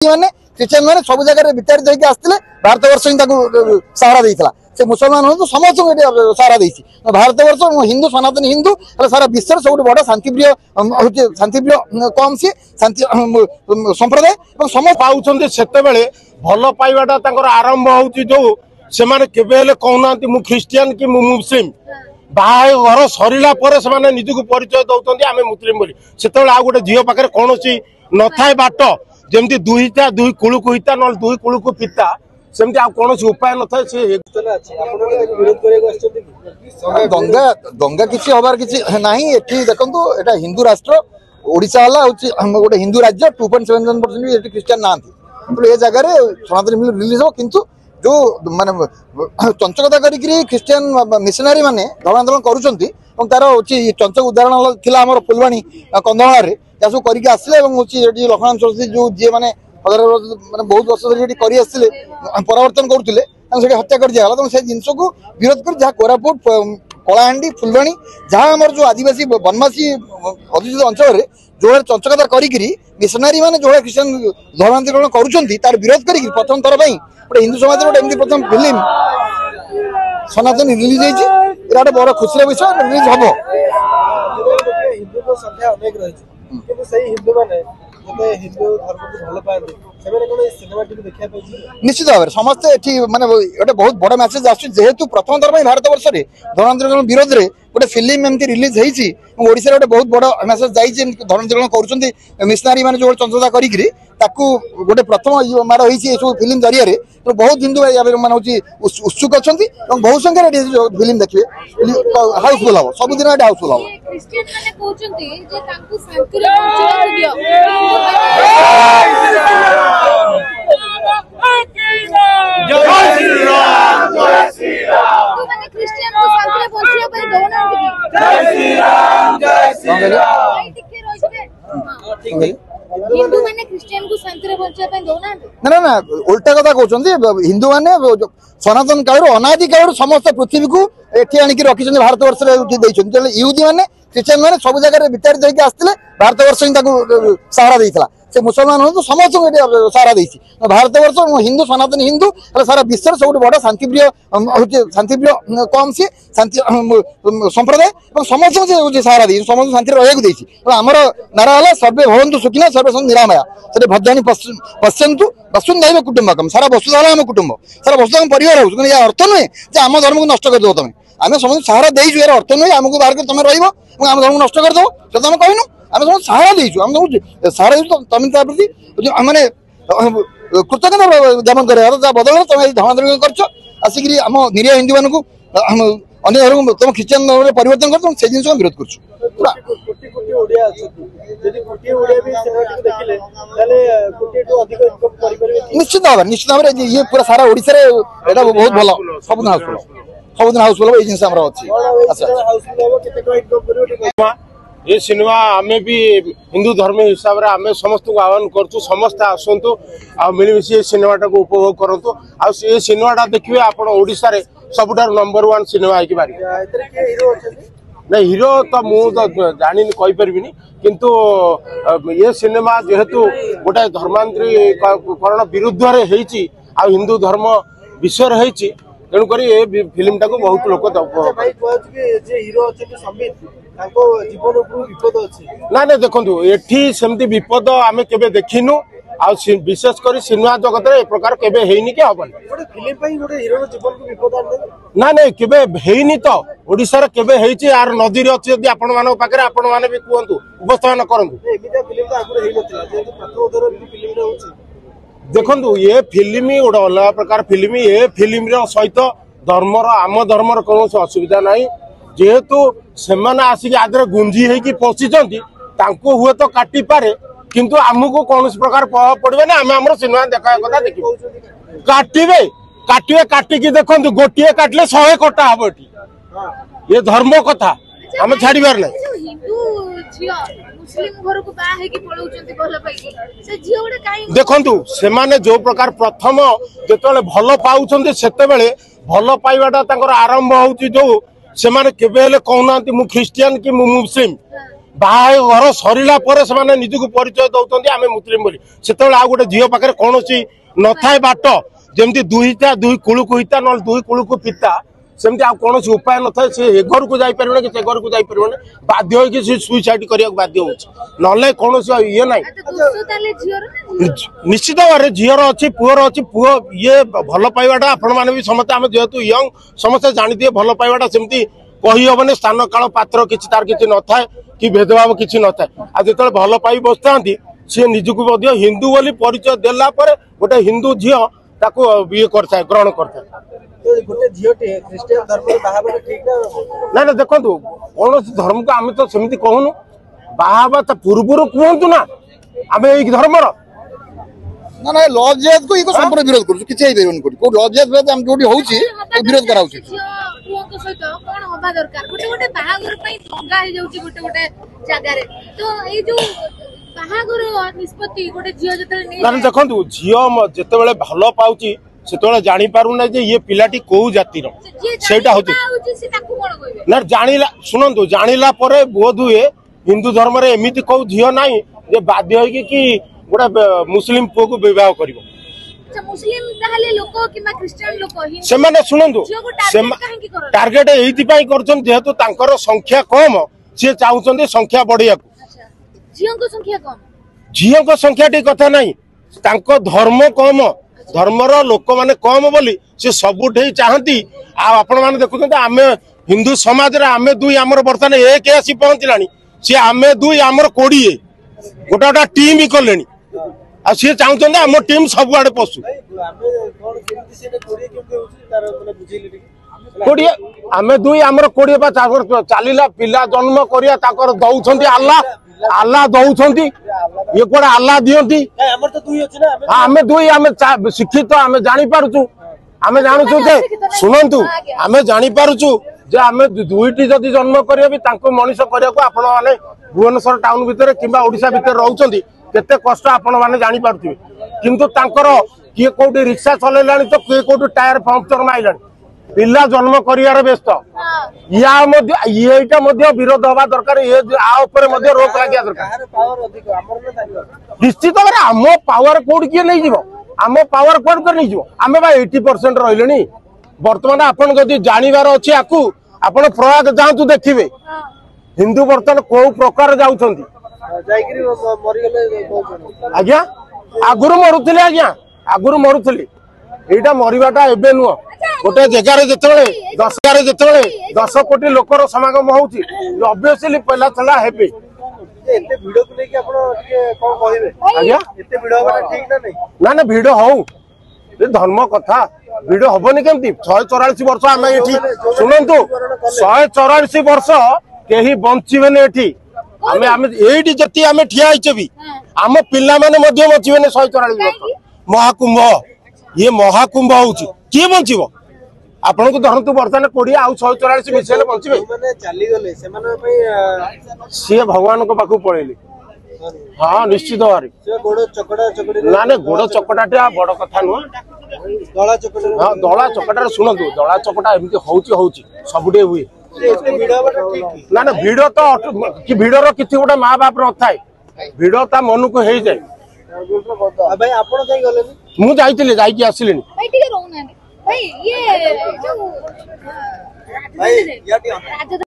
मैंने ख्रीस्टियान मैंने सब जगह विताड़ित होकर आसते भारत वर्ष ही सहारा देता से मुसलमान हूँ समस्त सहारा देती भारत वर्ष हिंदू सनातन हिंदू सारा विश्व सब बड़ शांतिप्रिय कम सी शांति संप्रदाय समस्त पाँच से भल पाइबाटा आरंभ हो जो से कहना मु ख्रीस्टियान कि मुस्लिम बाहर सरला निजक परिचय दौरान आम मुस्लिम बोली से आ गोटे झील पाखे कौन न था बाट जमी दुईटा दुई कूल को हिता ना दुई कूल को पिता सेमती कौन उपाय न था दंगा दंगा किसी हबार किसी ना ये देखो यहाँ हिंदू राष्ट्र ओडिशा गोटे हिंदू राज्य 2.7% भी ख्रीस्टियान ना ये जगह सनातन रिलीज हो किंतु जो माने चंचकता करी ख्रीस्टियान मिशनरी माने धर्मांदोलन करुँच तार चंचक उदाहरण थिला हमर फुलवाणी कंधमाल या सब करके आसले लक्ष्मण सरस्वती जो जी मैंने हजार माने बहुत वर्ष धरी कर परिवर्तन करुले हत्या कर दिया तो से जिनस को विरोध कर जहाँ कोरापुट कलाहांडी फुलवाणी जहाँ आम जो आदिवासी वनवासी अधिष्ठित अंचल जो चंचकता करी मिशनरी मैंने जो ख्रीस्टियान धर्मांतरण करुँच तार विरोध कर प्रथम थर गोटे हिंदू समाज गोटे प्रथम फिल्म सनातन रिलीज होती बड़ खुशी विषय रिलीज हम निश्चित भाव में समस्ते माने गोटे बहुत बड़ मैसेज आसतु प्रथम थर भारत वर्ष में धर्मांतरण विरोध में गोटे फिल्म एमती रिलीज होती गोटे बहुत बड़ मैसेज जाइए धर्मांतरण कर मिशनरी मैंने जो चंचकता करी गोटे प्रथम मार होती फिल्म जरिए बहुत हिंदू माने उत्सुक अच्छा बहुत संख्यार फिल्म देखिए हाउसफुल हम सबुदिन ये हाउसफुल हम ना ना उल्टा कथा कहते हिंदू माने सनातन काल अनादि काल समस्त पृथ्वी को एटी आणिक रखी भारत वर्ष यूदी मैंने ख्रीस्टियान मैंने सब जगह विताड़ित होकर आसते भारत वर्ष ही सहारा देता से मुसलमान हूँ समस्त सहारा देती भारत वर्ष हिंदू सनातन हिंदू सारा विश्व सब बड़ शांतिप्रिय कम सी शांति संप्रदाय समस्त सहारा दी समस्त शांति रहा आमर नारा है सर्वे भवन्तु सुखिनः सर्वे सन्तु निरामया से भद्राणी पश्यन्तु वसुन्धैव कुटुम्बकम सारा वसुधारा आम कुटुंब सारा वसुधा परिवार हो यह अर्थ नुहे आम धर्म को नष्ट करदेव तुम आम समस्त सहारा देचु यार अर्थ नुहे आमको बाहर तुम रम धर्म नष्ट करदेव से तुम कहनु आम सब सहारा देचु आम सहारा तुम प्रति मैंने कृतज्ञता ज्ञापन कर बदल तुम धर्मांतरण कर आसिक आम निरीह हिंदू मान अन्य धर्म तुम ख्रीस्टियान धर्म परिवर्तन कर से जिन विरोध कर निश्चित भाव में ये पूरा सारा ओडिशा रे एटा बहुत भल सबुदिन हाउसफुल ये जिन ये सिनेमा आम भी हिंदू धर्म हिसाब से आम समस्त को आह्वान करूँ समस्त आसतु मिलमिशी ये सिनेमाटा को उपभोग करूँ ये सिनेमाटा देखिए आप ओडिशा रे सबुठार नंबर 1 सिनेमा है नहीं हीरो तो मुझे जानी कहीपरि किंतु ये सिनेमा जेहेतु गोटे धर्मांतरीकरण विरुद्ध रे आ हिंदू धर्म विषय रही तेणुक फिल्म टाक बहुत लोक ना ना देखो ये सेमती विपद आम के देखिनु आ विशेषकर सिनेमा जगत एक प्रकार केबे हेनी के हबन ना ना केबे हेनी तो ओडिसा रे केबे हेची यार नदी रे अछि यदि आपण मानक पाखरे आपण माने भी कहंतु उपस्थापन करंतु देखंतु ये फिल्म गोटे अलग प्रकार फिल्म ये फिल्म सहित धर्मर आम धर्मर कौन असुविधा ना जेहेतु से आसिक आदर गुंजी होगी पशिंट हुए तो काटी पारे किंतु आमको कौन प्रकार प्रभाव पड़े ना आम आम सिनेमा देखा कथा देखो काटे काटे काटिकी देखो गोटे काटिले 100 कटा हम ये धर्म कथा आम छाड़बार ना देखु से जो प्रकार प्रथम जो भल पाँच से भल पाइबाटा आरंभ हो जो से कहना मु ख्रीस्टियान कि मुस्लिम बाहाघर सरला से निजक परिचय दौरान आम मुस्लिम बोली से आ गोटे झील पाखे कौन न था बाट जमी दुईटा दुई कूल को हिता ना दुई कूल को पिता सेमती आ कौन उपाय न था सी ए घर को जापर कि से घर को जापर बाध्य हो सुइसाइड करने बाध्य हो कौन ये ना निश्चित भाव में झीर अच्छी पुअर अच्छी पुओ ये भल पाइबाटा आपण मैंने भी समस्त आम जेहेतु यंग समस्ते जानी भल पाइबाटा सेमती कही हेनी स्थान काल पात्र किसी तार किसी न था कि भेदभाव किसी न था आ जो भल पाई बसता सी निजक हिंदू बोली परिचय देला गोटे हिंदू झील ताको ये करता ग्रहण करता ना ना देखो कौन धर्म को आम तो सेमती कहूनु बाहा पूर्व कहतु ना आम एक धर्मर ना ना लव जेज को इको संपूर्ण विरोध करू किछि हे बेरन करू को लव जेज बेत हम जोडी होउची तो विरोध कराउची पुओ सहित कोन होबा दरकार गोटे गोटे बाहागर पई दंगा हे जाउची गोटे गोटे जागा रे तो ए जो बाहागर निष्पत्ति गोटे जियो जतले नै ना देखंतु जियो जतेबेले भलो पाउची सेतेबेले जानि पारु नै जे ये पिलाटी को जाति रो सेटा होची से ताकू कोन कहबे ना जानिला सुनंतु जानिला परे बोध हुए हिंदू धर्म रे एमिति को जियो नाही जे बाध्य होई कि गोटे मुस्लिम पुओ को विवाह करिवो अच्छा मुस्लिम ताहले लोक किमा क्रिश्चियन लोक से माने सुनंतु टार्गेट एइति पई करछन जेहेतु तांकर संख्या कम से चाहुचंदे संख्या बढ़िया अच्छा जियो को संख्या कम झील को संख्या टी कथा नहीं तांको धर्म कम धर्मर लोक माने कम बोली से सबुठे चाहती आपण माने देखुछन आमे हिंदू समाज रे आमे दुई हमर वर्तमान एक आसी पहुंचलानी से आमे दुई हमर 20 गोटा गोटा टीम ही कलेनी आ सी चाहते आम टीम सब आड़े पशु कोड़े आम दुई आमर 20 चलला पिला जन्म करिया ताकर दउछंती अल्लाह अल्लाह दउछंती ये कोडे अल्लाह दियंती हमर तो दुई अछि ना आमे दुई आमे शिक्षित आमे जानि पारुछु आमे जानुछु जे सुनंतु आमे जानि पारुछु जे आमे दुईटी जदि जन्म करिया भी तांको मनुष्य करिया को आपण माने भुवनेश्वर टाउन भितर किंबा ओडिसा भितर रहउछंती केते कष्ट आपण माने जानि पारुथिबे किंतु तांकर किए कोठी रिक्शा चलेलानी तो किए कोठी टायर पंक्चर माइलानी पिला जन्म करियार व्यस्त या मध्ये एटा मध्ये विरोध होबा दरकार ये आ ऊपर मध्ये रोक लागिया दरकार पावर अधिक हमर न निश्चित भाबरे आम पावर कोड किए नै जीवो आम पावर कोड कर नै जीवो आमे बा 80% रहिलेनी वर्तमान आपण जदि जानिबार अछि आकु आपण प्रयाग जांतु देखिबे हिंदू बर्तन को प्रकार जाउछंती आज्ञा आगुरु मरुथिले आज्ञा आगुरु मरुथिले एटा मरिबाटा एबे नुह गोटे जगार जिते 10 कोटी लोकर समागम होउची ऑब्वियसली पहला चला हेबे एते वीडियो को लेके आपण कोन कहिबे आज्ञा एते वीडियो होबा ठीक ना नहीं ना ना वीडियो हो ए धर्म कथा वीडियो होबनी केमती 144 वर्ष आमे एठी सुनंतु 144 वर्ष केही बंचिबेने एठी आमे आमे एठी जति आमे ठिया आइचे भी आम पिल्ला माने मध्ये बंचिबेने 144 वर्ष महाकुंभ ये महाकुंभ होउची के बंचिबो आपण को धरतु वर्तमान 20 आउ 144 मिसेले बंचिबे माने चली गले से माने पई सी भगवान को पाखु पळेली हां निश्चित भारी से गोड़ चकड़ा चकड़ी ना ना गोड़ चकड़ाटा बड़ कथा नु दळा चकड़ा हां दळा चकड़ा सुनंतु दळा चकड़ा एमती होउची सबुडे हुए ना ना भिड़ तो कि भिड़र किसी गोटे माँ बाप न थाए भिड़ ता मन को हो जाए भाई आपण कहीं गले मु जाइतिले जाइकी आसिलेनी भाई ठीक है रहना भाई ये जो भाई